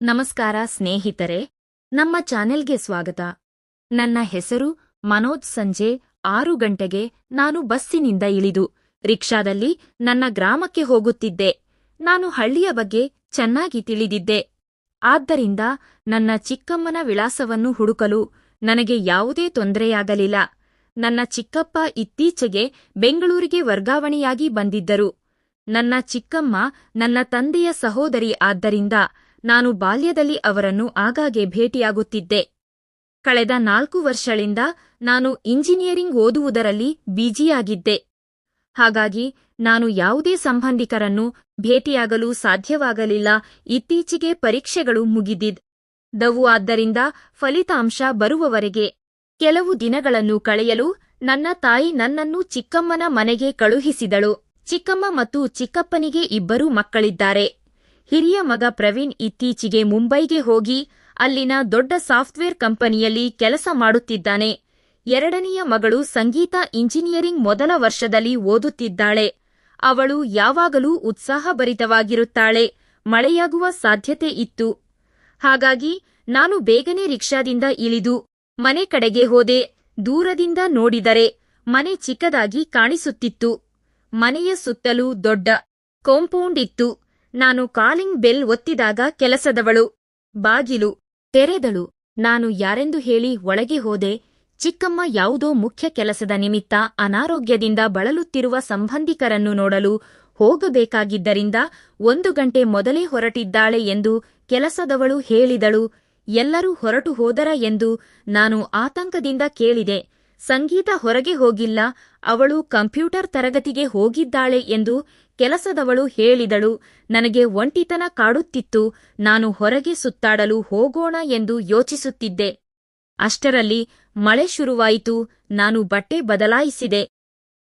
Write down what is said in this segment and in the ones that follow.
ನಮಸ್ಕಾರ ಸ್ನೇಹಿತರೆ, ನಮ್ಮ ಚಾನೆಲ್ಗೆ ಸ್ವಾಗತ. ನನ್ನ ಹೆಸರು ಮನೋಜ್. ಸಂಜೆ 6 ಗಂಟೆಗೆ ನಾನು ಬಸ್ಸಿನಿಂದ ಇಳಿದು ರಿಕ್ಷಾದಲ್ಲಿ ನನ್ನ ಗ್ರಾಮಕ್ಕೆ ಹೋಗುತ್ತಿದ್ದೆ. ನಾನು ಹಳ್ಳಿಯ ಬಗ್ಗೆ ಚೆನ್ನಾಗಿ ತಿಳಿದಿದ್ದೆ. ಆದ್ದರಿಂದ ನನ್ನ ಚಿಕ್ಕಮ್ಮನ ವಿಳಾಸವನ್ನು ಹುಡುಕಲು ನನಗೆ ಯಾವುದೇ ತೊಂದರೆಯಾಗಲಿಲ್ಲ. ನನ್ನ ಚಿಕ್ಕಪ್ಪ ಇತ್ತೀಚೆಗೆ ಬೆಂಗಳೂರಿಗೆ ವರ್ಗಾವಣೆಯಾಗಿ ಬಂದಿದ್ದರು. ನನ್ನ ಚಿಕ್ಕಮ್ಮ ನನ್ನ ತಂದೆಯ ಸಹೋದರಿ. ಆದ್ದರಿಂದ ನಾನು ಬಾಲ್ಯದಲ್ಲಿ ಅವರನ್ನು ಆಗಾಗ್ಗೆ ಭೇಟಿಯಾಗುತ್ತಿದ್ದೆ. ಕಳೆದ 4 ವರ್ಷಗಳಿಂದ ನಾನು ಇಂಜಿನಿಯರಿಂಗ್ ಓದುವುದರಲ್ಲಿ ಬಿಜಿಯಾಗಿದ್ದೆ. ಹಾಗಾಗಿ ನಾನು ಯಾವುದೇ ಸಂಬಂಧಿಕರನ್ನು ಭೇಟಿಯಾಗಲು ಸಾಧ್ಯವಾಗಲಿಲ್ಲ. ಇತ್ತೀಚೆಗೆ ಪರೀಕ್ಷೆಗಳು ಮುಗಿದಿದ್ದವು. ಆದ್ದರಿಂದ ಫಲಿತಾಂಶ ಬರುವವರೆಗೆ ಕೆಲವು ದಿನಗಳನ್ನು ಕಳೆಯಲು ನನ್ನ ತಾಯಿ ನನ್ನನ್ನು ಚಿಕ್ಕಮ್ಮನ ಮನೆಗೆ ಕಳುಹಿಸಿದಳು. ಚಿಕ್ಕಮ್ಮ ಮತ್ತು ಚಿಕ್ಕಪ್ಪನಿಗೆ 2 ಮಕ್ಕಳಿದ್ದಾರೆ. ಹಿರಿಯ ಮಗ ಪ್ರವೀಣ್ ಇತ್ತೀಚೆಗೆ ಮುಂಬೈಗೆ ಹೋಗಿ ಅಲ್ಲಿನ ದೊಡ್ಡ ಸಾಫ್ಟ್ವೇರ್ ಕಂಪನಿಯಲ್ಲಿ ಕೆಲಸ ಮಾಡುತ್ತಿದ್ದಾನೆ. ಎರಡನೆಯ ಮಗಳು ಸಂಗೀತ ಇಂಜಿನಿಯರಿಂಗ್ ಮೊದಲ ವರ್ಷದಲ್ಲಿ ಓದುತ್ತಿದ್ದಾಳೆ. ಅವಳು ಯಾವಾಗಲೂ ಉತ್ಸಾಹಭರಿತವಾಗಿರುತ್ತಾಳೆ. ಮಳೆಯಾಗುವ ಸಾಧ್ಯತೆ ಇತ್ತು. ಹಾಗಾಗಿ ನಾನು ಬೇಗನೆ ರಿಕ್ಷಾದಿಂದ ಇಳಿದು ಮನೆ ಕಡೆಗೆ ಹೋದೆ. ದೂರದಿಂದ ನೋಡಿದರೆ ಮನೆ ಚಿಕ್ಕದಾಗಿ ಕಾಣಿಸುತ್ತಿತ್ತು. ಮನೆಯ ಸುತ್ತಲೂ ದೊಡ್ಡ ಕಾಂಪೌಂಡ್ ಇತ್ತು. ನಾನು ಕಾಲಿಂಗ್ ಬೆಲ್ ಒತ್ತಿದಾಗ ಕೆಲಸದವಳು ಬಾಗಿಲು ತೆರೆದಳು. ನಾನು ಯಾರೆಂದು ಹೇಳಿ ಒಳಗೆ ಹೋದೆ. ಚಿಕ್ಕಮ್ಮ ಯಾವುದೋ ಮುಖ್ಯ ಕೆಲಸದ ನಿಮಿತ್ತ ಅನಾರೋಗ್ಯದಿಂದ ಬಳಲುತ್ತಿರುವ ಸಂಬಂಧಿಕರನ್ನು ನೋಡಲು ಹೋಗಬೇಕಾಗಿದ್ದರಿಂದ 1 ಗಂಟೆ ಮೊದಲೇ ಹೊರಟಿದ್ದಾಳೆ ಎಂದು ಕೆಲಸದವಳು ಹೇಳಿದಳು. ಎಲ್ಲರೂ ಹೊರಟು ಹೋದರ ಎಂದು ನಾನು ಆತಂಕದಿಂದ ಕೇಳಿದೆ. ಸಂಗೀತ ಹೊರಗೆ ಹೋಗಿಲ್ಲ, ಅವಳು ಕಂಪ್ಯೂಟರ್ ತರಗತಿಗೆ ಹೋಗಿದ್ದಾಳೆ ಎಂದು ಕೆಲಸದವಳು ಹೇಳಿದಳು. ನನಗೆ ಒಂಟಿತನ ಕಾಡುತ್ತಿತ್ತು. ನಾನು ಹೊರಗೆ ಸುತ್ತಾಡಲು ಹೋಗೋಣ ಎಂದು ಯೋಚಿಸುತ್ತಿದ್ದೆ. ಅಷ್ಟರಲ್ಲಿ ಮಳೆ ಶುರುವಾಯಿತು. ನಾನು ಬಟ್ಟೆ ಬದಲಾಯಿಸಿದೆ.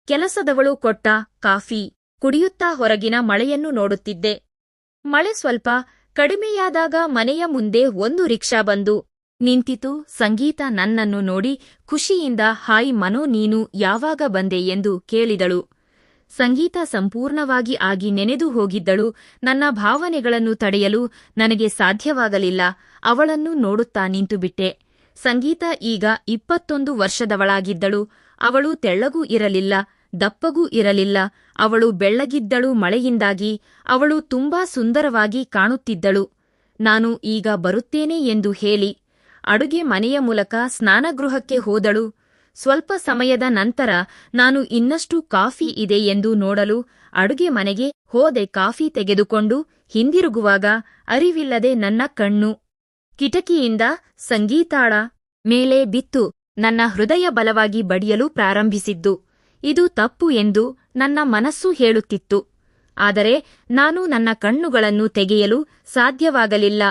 ಕೆಲಸದವಳು ಕೊಟ್ಟ ಕಾಫಿ ಕುಡಿಯುತ್ತಾ ಹೊರಗಿನ ಮಳೆಯನ್ನು ನೋಡುತ್ತಿದ್ದೆ. ಮಳೆ ಸ್ವಲ್ಪ ಕಡಿಮೆಯಾದಾಗ ಮನೆಯ ಮುಂದೆ ಒಂದು ರಿಕ್ಷಾ ಬಂದು ನಿಂತಿತು. ಸಂಗೀತ ನನ್ನನ್ನು ನೋಡಿ ಖುಷಿಯಿಂದ ಹಾಯ್ ಮನೋ, ನೀನು ಯಾವಾಗ ಬಂದೆ ಎಂದು ಕೇಳಿದಳು. ಸಂಗೀತ ಸಂಪೂರ್ಣವಾಗಿ ಆಗಿ ನೆನೆದು ಹೋಗಿದ್ದಳು. ನನ್ನ ಭಾವನೆಗಳನ್ನು ತಡೆಯಲು ನನಗೆ ಸಾಧ್ಯವಾಗಲಿಲ್ಲ. ಅವಳನ್ನು ನೋಡುತ್ತಾ ನಿಂತುಬಿಟ್ಟೆ. ಸಂಗೀತ ಈಗ 21 ವರ್ಷದವಳಾಗಿದ್ದಳು. ಅವಳು ತೆಳ್ಳಗೂ ಇರಲಿಲ್ಲ, ದಪ್ಪಗೂ ಇರಲಿಲ್ಲ. ಅವಳು ಬೆಳ್ಳಗಿದ್ದಳು. ಮಳೆಯಿಂದಾಗಿ ಅವಳು ತುಂಬಾ ಸುಂದರವಾಗಿ ಕಾಣುತ್ತಿದ್ದಳು. ನಾನು ಈಗ ಬರುತ್ತೇನೆ ಎಂದು ಹೇಳಿ ಅಡುಗೆ ಮನೆಯ ಮೂಲಕ ಸ್ನಾನಗೃಹಕ್ಕೆ ಹೋದಳು. ಸ್ವಲ್ಪ ಸಮಯದ ನಂತರ ನಾನು ಇನ್ನಷ್ಟು ಕಾಫಿ ಇದೆ ಎಂದು ನೋಡಲು ಅಡುಗೆ ಮನೆಗೆ ಹೋದೆ. ಕಾಫಿ ತೆಗೆದುಕೊಂಡು ಹಿಂದಿರುಗುವಾಗ ಅರಿವಿಲ್ಲದೆ ನನ್ನ ಕಣ್ಣು ಕಿಟಕಿಯಿಂದ ಸಂಗೀತಾಳ ಮೇಲೆ ಬಿತ್ತು. ನನ್ನ ಹೃದಯ ಬಲವಾಗಿ ಬಡಿಯಲು ಪ್ರಾರಂಭಿಸಿದ್ದು. ಇದು ತಪ್ಪು ಎಂದು ನನ್ನ ಮನಸ್ಸು ಹೇಳುತ್ತಿತ್ತು. ಆದರೆ ನಾನು ನನ್ನ ಕಣ್ಣುಗಳನ್ನು ತೆಗೆಯಲು ಸಾಧ್ಯವಾಗಲಿಲ್ಲ.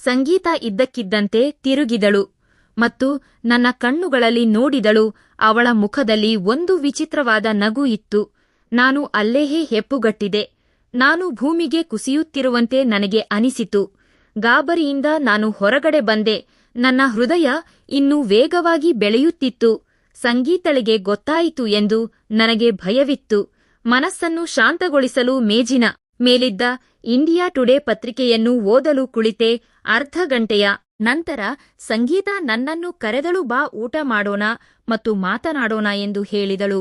ಸಂಗೀತ ಇದ್ದಕ್ಕಿದ್ದಂತೆ ತಿರುಗಿದಳು ಮತ್ತು ನನ್ನ ಕಣ್ಣುಗಳಲ್ಲಿ ನೋಡಿದಳು. ಅವಳ ಮುಖದಲ್ಲಿ ಒಂದು ವಿಚಿತ್ರವಾದ ನಗು ಇತ್ತು. ನಾನು ಅಲ್ಲೇಹೇ ಹೆಪ್ಪುಗಟ್ಟಿದೆ. ನಾನು ಭೂಮಿಗೆ ಕುಸಿಯುತ್ತಿರುವಂತೆ ನನಗೆ ಅನಿಸಿತು. ಗಾಬರಿಯಿಂದ ನಾನು ಹೊರಗಡೆ ಬಂದೆ. ನನ್ನ ಹೃದಯ ಇನ್ನೂ ವೇಗವಾಗಿ ಬೆಳೆಯುತ್ತಿತ್ತು. ಸಂಗೀತಳಿಗೆ ಗೊತ್ತಾಯಿತು ಎಂದು ನನಗೆ ಭಯವಿತ್ತು. ಮನಸ್ಸನ್ನು ಶಾಂತಗೊಳಿಸಲು ಮೇಜಿನ ಮೇಲಿದ್ದ ಇಂಡಿಯಾ ಟುಡೇ ಪತ್ರಿಕೆಯನ್ನು ಓದಲು ಕುಳಿತೆ. ಅರ್ಧ ಗಂಟೆಯ ನಂತರ ಸಂಗೀತ ನನ್ನನ್ನು ಕರೆದಳು. ಬಾ, ಊಟ ಮಾಡೋಣ ಮತ್ತು ಮಾತನಾಡೋಣ ಎಂದು ಹೇಳಿದಳು.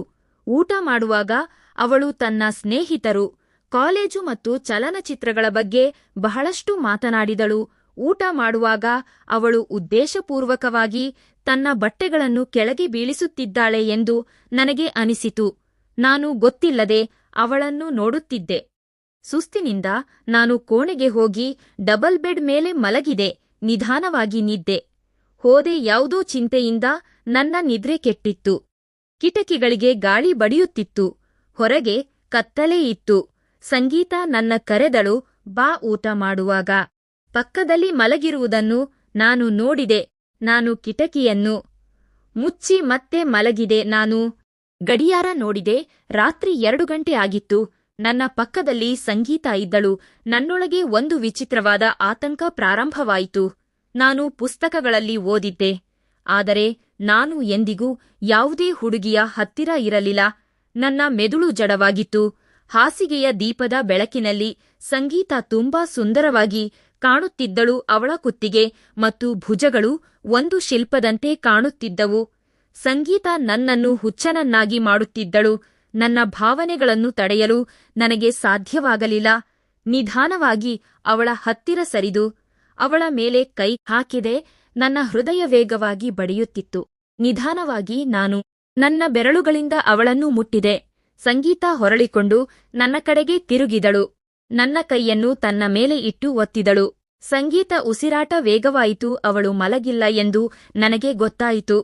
ಊಟ ಮಾಡುವಾಗ ಅವಳು ತನ್ನ ಸ್ನೇಹಿತರು, ಕಾಲೇಜು ಮತ್ತು ಚಲನಚಿತ್ರಗಳ ಬಗ್ಗೆ ಬಹಳಷ್ಟು ಮಾತನಾಡಿದಳು. ಊಟ ಮಾಡುವಾಗ ಅವಳು ಉದ್ದೇಶಪೂರ್ವಕವಾಗಿ ತನ್ನ ಬಟ್ಟೆಗಳನ್ನು ಕೆಳಗೆ ಬೀಳಿಸುತ್ತಿದ್ದಾಳೆ ಎಂದು ನನಗೆ ಅನಿಸಿತು. ನಾನು ಗೊತ್ತಿಲ್ಲದೆ ಅವಳನ್ನು ನೋಡುತ್ತಿದ್ದೆ. ಸುಸ್ತಿನಿಂದ ನಾನು ಕೋಣೆಗೆ ಹೋಗಿ ಡಬಲ್ ಬೆಡ್ ಮೇಲೆ ಮಲಗಿದೆ. ನಿಧಾನವಾಗಿ ನಿದ್ದೆ ಹೋದೆ. ಯಾವುದೋ ಚಿಂತೆಯಿಂದ ನನ್ನ ನಿದ್ರೆ ಕೆಟ್ಟಿತ್ತು. ಕಿಟಕಿಗಳಿಗೆ ಗಾಳಿ ಬಡಿಯುತ್ತಿತ್ತು. ಹೊರಗೆ ಕತ್ತಲೆ ಇತ್ತು. ಸಂಗೀತ ನನ್ನ ಕರೆದಳು. ಬಾ, ಊಟ ಮಾಡುವಾಗ. ಪಕ್ಕದಲ್ಲಿ ಮಲಗಿರುವುದನ್ನು ನಾನು ನೋಡಿದೆ. ನಾನು ಕಿಟಕಿಯನ್ನು ಮುಚ್ಚಿ ಮತ್ತೆ ಮಲಗಿದೆ. ನಾನು ಗಡಿಯಾರ ನೋಡಿದೆ. ರಾತ್ರಿ 2 ಗಂಟೆ ಆಗಿತ್ತು. ನನ್ನ ಪಕ್ಕದಲ್ಲಿ ಸಂಗೀತ ಇದ್ದಳು. ನನ್ನೊಳಗೆ ಒಂದು ವಿಚಿತ್ರವಾದ ಆತಂಕ ಪ್ರಾರಂಭವಾಯಿತು. ನಾನು ಪುಸ್ತಕಗಳಲ್ಲಿ ಓದಿದ್ದೆ, ಆದರೆ ನಾನು ಎಂದಿಗೂ ಯಾವುದೇ ಹುಡುಗಿಯ ಹತ್ತಿರ ಇರಲಿಲ್ಲ. ನನ್ನ ಮೆದುಳು ಜಡವಾಗಿತ್ತು. ಹಾಸಿಗೆಯ ದೀಪದ ಬೆಳಕಿನಲ್ಲಿ ಸಂಗೀತ ತುಂಬಾ ಸುಂದರವಾಗಿ ಕಾಣುತ್ತಿದ್ದಳು. ಅವಳ ಕುತ್ತಿಗೆ ಮತ್ತು ಭುಜಗಳು ಒಂದು ಶಿಲ್ಪದಂತೆ ಕಾಣುತ್ತಿದ್ದವು. ಸಂಗೀತ ನನ್ನನ್ನು ಹುಚ್ಚನನ್ನಾಗಿ ಮಾಡುತ್ತಿದ್ದಳು. ನನ್ನ ಭಾವನೆಗಳನ್ನು ತಡೆಯಲು ನನಗೆ ಸಾಧ್ಯವಾಗಲಿಲ್ಲ. ನಿಧಾನವಾಗಿ ಅವಳ ಹತ್ತಿರ ಸರಿದು ಅವಳ ಮೇಲೆ ಕೈ ಹಾಕಿದೆ. ನನ್ನ ಹೃದಯ ವೇಗವಾಗಿ ಬಡಿಯುತ್ತಿತ್ತು. ನಿಧಾನವಾಗಿ ನಾನು ನನ್ನ ಬೆರಳುಗಳಿಂದ ಅವಳನ್ನು ಮುಟ್ಟಿದೆ. ಸಂಗೀತ ಹೊರಳಿಕೊಂಡು ನನ್ನ ಕಡೆಗೆ ತಿರುಗಿದಳು. ನನ್ನ ಕೈಯನ್ನು ತನ್ನ ಮೇಲೆ ಇಟ್ಟು ಒತ್ತಿದಳು. ಸಂಗೀತ ಉಸಿರಾಟ ವೇಗವಾಯಿತು. ಅವಳು ಮಲಗಿಲ್ಲ ಎಂದು ನನಗೆ ಗೊತ್ತಾಯಿತು.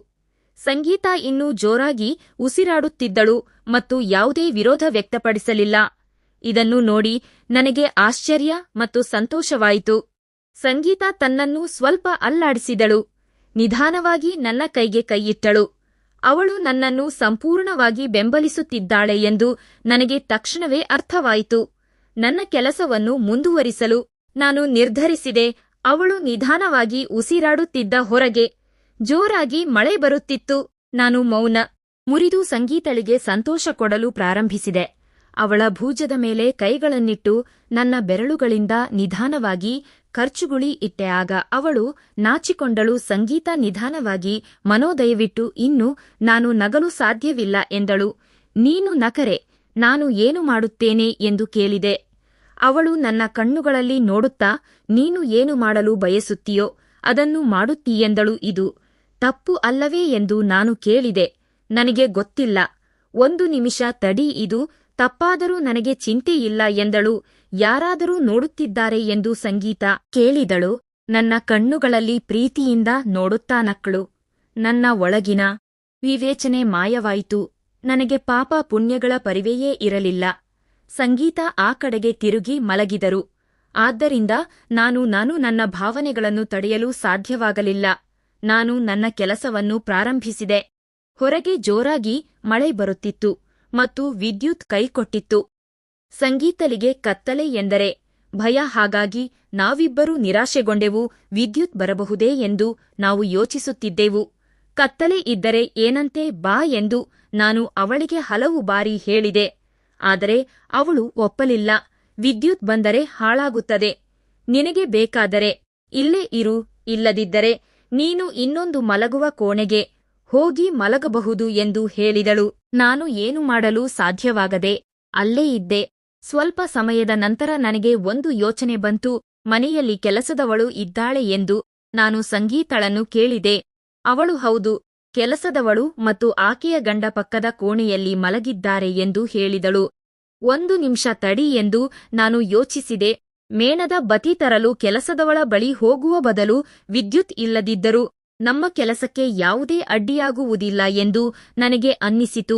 ಸಂಗೀತ ಇನ್ನೂ ಜೋರಾಗಿ ಉಸಿರಾಡುತ್ತಿದ್ದಳು ಮತ್ತು ಯಾವುದೇ ವಿರೋಧ ವ್ಯಕ್ತಪಡಿಸಲಿಲ್ಲ. ಇದನ್ನು ನೋಡಿ ನನಗೆ ಆಶ್ಚರ್ಯ ಮತ್ತು ಸಂತೋಷವಾಯಿತು. ಸಂಗೀತ ತನ್ನನ್ನು ಸ್ವಲ್ಪ ಅಲ್ಲಾಡಿಸಿದಳು. ನಿಧಾನವಾಗಿ ನನ್ನ ಕೈಗೆ ಕೈಯಿಟ್ಟಳು. ಅವಳು ನನ್ನನ್ನು ಸಂಪೂರ್ಣವಾಗಿ ಬೆಂಬಲಿಸುತ್ತಿದ್ದಾಳೆ ಎಂದು ನನಗೆ ತಕ್ಷಣವೇ ಅರ್ಥವಾಯಿತು. ನನ್ನ ಕೆಲಸವನ್ನು ಮುಂದುವರಿಸಲು ನಾನು ನಿರ್ಧರಿಸಿದೆ. ಅವಳು ನಿಧಾನವಾಗಿ ಉಸಿರಾಡುತ್ತಿದ್ದ. ಹೊರಗೆ ಜೋರಾಗಿ ಮಳೆ ಬರುತ್ತಿತ್ತು. ನಾನು ಮೌನ ಮುರಿದು ಸಂಗೀತಳಿಗೆ ಸಂತೋಷ ಕೊಡಲು ಪ್ರಾರಂಭಿಸಿದೆ. ಅವಳ ಭುಜದ ಮೇಲೆ ಕೈಗಳನ್ನಿಟ್ಟು ನನ್ನ ಬೆರಳುಗಳಿಂದ ನಿಧಾನವಾಗಿ ಖರ್ಚುಗುಳಿ ಇಟ್ಟೆ. ಆಗ ಅವಳು ನಾಚಿಕೊಂಡಳು. ಸಂಗೀತ ನಿಧಾನವಾಗಿ ದಯವಿಟ್ಟು ಇನ್ನು ನಾನು ನಗಲು ಸಾಧ್ಯವಿಲ್ಲ ಎಂದಳು. ನೀನು ನಕರೆ, ನಾನು ಏನು ಮಾಡುತ್ತೇನೆ ಎಂದು ಕೇಳಿದೆ. ಅವಳು ನನ್ನ ಕಣ್ಣುಗಳಲ್ಲಿ ನೋಡುತ್ತಾ ನೀನು ಏನು ಮಾಡಲು ಬಯಸುತ್ತೀಯೋ ಅದನ್ನು ಮಾಡುತ್ತೀಯೆಂದಳು. ಇದು ತಪ್ಪು ಅಲ್ಲವೇ ಎಂದು ನಾನು ಕೇಳಿದೆ. ನನಗೆ ಗೊತ್ತಿಲ್ಲ. 1 ನಿಮಿಷ ತಡಿ, ಇದು ತಪ್ಪಾದರೂ ನನಗೆ ಚಿಂತೆಯಿಲ್ಲ ಎಂದಳು. ಯಾರಾದರೂ ನೋಡುತ್ತಿದ್ದಾರೆ ಎಂದು ಸಂಗೀತ ಕೇಳಿದಳು. ನನ್ನ ಕಣ್ಣುಗಳಲ್ಲಿ ಪ್ರೀತಿಯಿಂದ ನೋಡುತ್ತಾ ನಕ್ಕಳು. ನನ್ನ ಒಳಗಿನ ವಿವೇಚನೆ ಮಾಯವಾಯಿತು. ನನಗೆ ಪಾಪ ಪುಣ್ಯಗಳ ಪರಿವೆಯೇ ಇರಲಿಲ್ಲ. ಸಂಗೀತ ಆ ಕಡೆಗೆ ತಿರುಗಿ ಮಲಗಿದರು. ಆದ್ದರಿಂದ ನಾನು ನನ್ನ ಭಾವನೆಗಳನ್ನು ತಡೆಯಲು ಸಾಧ್ಯವಾಗಲಿಲ್ಲ. ನಾನು ನನ್ನ ಕೆಲಸವನ್ನು ಪ್ರಾರಂಭಿಸಿದೆ. ಹೊರಗೆ ಜೋರಾಗಿ ಮಳೆ ಬರುತ್ತಿತ್ತು ಮತ್ತು ವಿದ್ಯುತ್ ಕೈಕೊಟ್ಟಿತ್ತು. ಸಂಗೀತಳಿಗೆ ಕತ್ತಲೆ ಎಂದರೆ ಭಯ. ಹಾಗಾಗಿ ನಾವಿಬ್ಬರೂ ನಿರಾಶೆಗೊಂಡೆವು. ವಿದ್ಯುತ್ ಬರಬಹುದೇ ಎಂದು ನಾವು ಯೋಚಿಸುತ್ತಿದ್ದೆವು. ಕತ್ತಲೆ ಇದ್ದರೆ ಏನಂತೆ ಬಾ ಎಂದು ನಾನು ಅವಳಿಗೆ ಹಲವು ಬಾರಿ ಹೇಳಿದೆ. ಆದರೆ ಅವಳು ಒಪ್ಪಲಿಲ್ಲ. ವಿದ್ಯುತ್ ಬಂದರೆ ಹಾಳಾಗುತ್ತದೆ. ನಿನಗೆ ಬೇಕಾದರೆ ಇಲ್ಲೇ ಇರು, ಇಲ್ಲದಿದ್ದರೆ ನೀನು ಇನ್ನೊಂದು ಮಲಗುವ ಕೋಣೆಗೆ ಹೋಗಿ ಮಲಗಬಹುದು ಎಂದು ಹೇಳಿದಳು. ನಾನು ಏನು ಮಾಡಲು ಸಾಧ್ಯವಾಗದೆ ಅಲ್ಲೇ ಇದ್ದೆ. ಸ್ವಲ್ಪ ಸಮಯದ ನಂತರ ನನಗೆ ಒಂದು ಯೋಚನೆ ಬಂತು. ಮನೆಯಲ್ಲಿ ಕೆಲಸದವಳು ಇದ್ದಾಳೆ ಎಂದು ನಾನು ಸಂಗೀತಳನ್ನು ಕೇಳಿದೆ. ಅವಳು ಹೌದು, ಕೆಲಸದವಳು ಮತ್ತು ಆಕೆಯ ಗಂಡ ಪಕ್ಕದ ಕೋಣೆಯಲ್ಲಿ ಮಲಗಿದ್ದಾರೆ ಎಂದು ಹೇಳಿದಳು. 1 ನಿಮಿಷ ತಡಿ ಎಂದು ನಾನು ಯೋಚಿಸಿದೆ. ಮೇಣದ ಬತ್ತಿ ತರಲು ಕೆಲಸದವಳ ಬಳಿ ಹೋಗುವ ಬದಲು ವಿದ್ಯುತ್ ಇಲ್ಲದಿದ್ದರೂ ನಮ್ಮ ಕೆಲಸಕ್ಕೆ ಯಾವುದೇ ಅಡ್ಡಿಯಾಗುವುದಿಲ್ಲ ಎಂದು ನನಗೆ ಅನ್ನಿಸಿತು.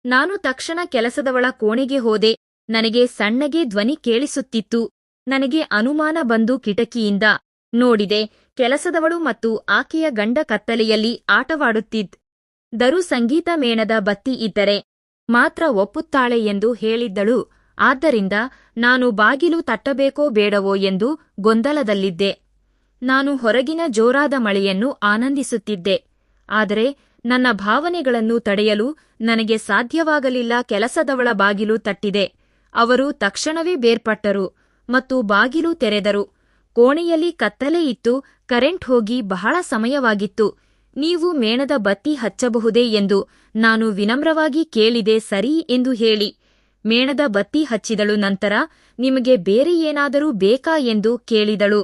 ನಾನು ತಕ್ಷಣ ಕೆಲಸದವಳ ಕೋಣೆಗೆ ಹೋದೆ. ನನಗೆ ಸಣ್ಣಗೆ ಧ್ವನಿ ಕೇಳಿಸುತ್ತಿತ್ತು. ನನಗೆ ಅನುಮಾನ ಬಂದು ಕಿಟಕಿಯಿಂದ ನೋಡಿದೆ. ಕೆಲಸದವಳು ಮತ್ತು ಆಕೆಯ ಗಂಡ ಕತ್ತಲೆಯಲ್ಲಿ ಆಟವಾಡುತ್ತಿದ್ದರು. ಸಂಗೀತ ಮೇಣದ ಬತ್ತಿ ಇದ್ದರೆ ಮಾತ್ರ ಒಪ್ಪುತ್ತಾಳೆ ಎಂದು ಹೇಳಿದ್ದಳು. ಆದ್ದರಿಂದ ನಾನು ಬಾಗಿಲು ತಟ್ಟಬೇಕೋ ಬೇಡವೋ ಎಂದು ಗೊಂದಲದಲ್ಲಿದ್ದೆ. ನಾನು ಹೊರಗಿನ ಜೋರಾದ ಮಳೆಯನ್ನು ಆನಂದಿಸುತ್ತಿದ್ದೆ. ಆದರೆ ನನ್ನ ಭಾವನೆಗಳನ್ನು ತಡೆಯಲು ನನಗೆ ಸಾಧ್ಯವಾಗಲಿಲ್ಲ. ಕೆಲಸದವಳ ಬಾಗಿಲು ತಟ್ಟಿದೆ. ಅವರು ತಕ್ಷಣವೇ ಬೇರ್ಪಟ್ಟರು ಮತ್ತು ಬಾಗಿಲು ತೆರೆದರು. ಕೋಣೆಯಲ್ಲಿ ಕತ್ತಲೆ ಇತ್ತು. ಕರೆಂಟ್ ಹೋಗಿ ಬಹಳ ಸಮಯವಾಗಿತ್ತು. ನೀವು ಮೇಣದ ಬತ್ತಿ ಹಚ್ಚಬಹುದೇ ಎಂದು ನಾನು ವಿನಮ್ರವಾಗಿ ಕೇಳಿದೆ. ಸರಿ ಎಂದು ಹೇಳಿ ಮೇಣದ ಬತ್ತಿ ಹಚ್ಚಿದಳು. ನಂತರ ನಿಮಗೆ ಬೇರೆ ಏನಾದರೂ ಬೇಕಾ ಎಂದು ಕೇಳಿದಳು.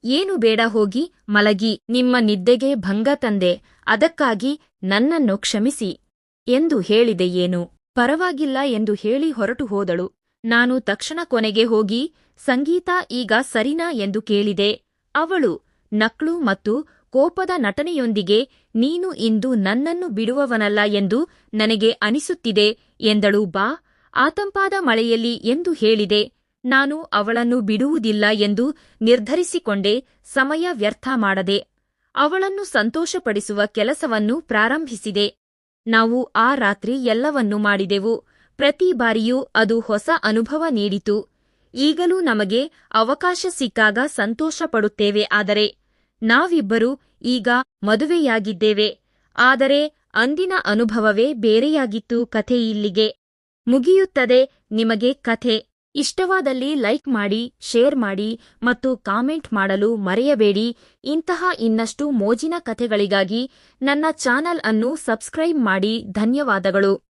ಏನು ಬೇಡ, ಹೋಗಿ ಮಲಗಿ. ನಿಮ್ಮ ನಿದ್ದೆಗೆ ಭಂಗ ತಂದೆ, ಅದಕ್ಕಾಗಿ ನನ್ನನ್ನು ಕ್ಷಮಿಸಿ ಎಂದು ಹೇಳಿದೆ. ಏನು ಪರವಾಗಿಲ್ಲ ಎಂದು ಹೇಳಿ ಹೊರಟು ಹೋದಳು. ನಾನು ತಕ್ಷಣ ಕೊನೆಗೆ ಹೋಗಿ ಸಂಗೀತ ಈಗ ಸರಿನಾ ಎಂದು ಕೇಳಿದೆ. ಅವಳು ನಕ್ಳು ಮತ್ತು ಕೋಪದ ನಟನೆಯೊಂದಿಗೆ ನೀನು ಇಂದು ನನ್ನನ್ನು ಬಿಡುವವನಲ್ಲ ಎಂದು ನನಗೆ ಅನಿಸುತ್ತಿದೆ ಎಂದಳು. ಬಾ, ಆತಂಪಾದ ಮಳೆಯಲ್ಲಿ ಎಂದು ಹೇಳಿದೆ. ನಾನು ಅವಳನ್ನು ಬಿಡುವುದಿಲ್ಲ ಎಂದು ನಿರ್ಧರಿಸಿಕೊಂಡೆ. ಸಮಯ ವ್ಯರ್ಥ ಮಾಡದೆ ಅವಳನ್ನು ಸಂತೋಷಪಡಿಸುವ ಕೆಲಸವನ್ನು ಪ್ರಾರಂಭಿಸಿದೆ. ನಾವು ಆ ರಾತ್ರಿ ಎಲ್ಲವನ್ನೂ ಮಾಡಿದೆವು. ಪ್ರತಿ ಬಾರಿಯೂ ಅದು ಹೊಸ ಅನುಭವ ನೀಡಿತು. ಈಗಲೂ ನಮಗೆ ಅವಕಾಶ ಸಿಕ್ಕಾಗ ಸಂತೋಷಪಡುತ್ತೇವೆ. ಆದರೆ ನಾವಿಬ್ಬರೂ ಈಗ ಮದುವೆಯಾಗಿದ್ದೇವೆ. ಆದರೆ ಅಂದಿನ ಅನುಭವವೇ ಬೇರೆಯಾಗಿತ್ತು. ಕಥೆ ಇಲ್ಲಿಗೆ ಮುಗಿಯುತ್ತದೆ. ನಿಮಗೆ ಕಥೆ ಇಷ್ಟವಾದಲ್ಲಿ ಲೈಕ್ ಮಾಡಿ, ಶೇರ್ ಮಾಡಿ ಮತ್ತು ಕಾಮೆಂಟ್ ಮಾಡಲು ಮರೆಯಬೇಡಿ. ಇಂತಹ ಇನ್ನಷ್ಟು ಮೋಜಿನ ಕಥೆಗಳಿಗಾಗಿ ನನ್ನ ಚಾನಲ್ ಅನ್ನು ಸಬ್ಸ್ಕ್ರೈಬ್ ಮಾಡಿ. ಧನ್ಯವಾದಗಳು.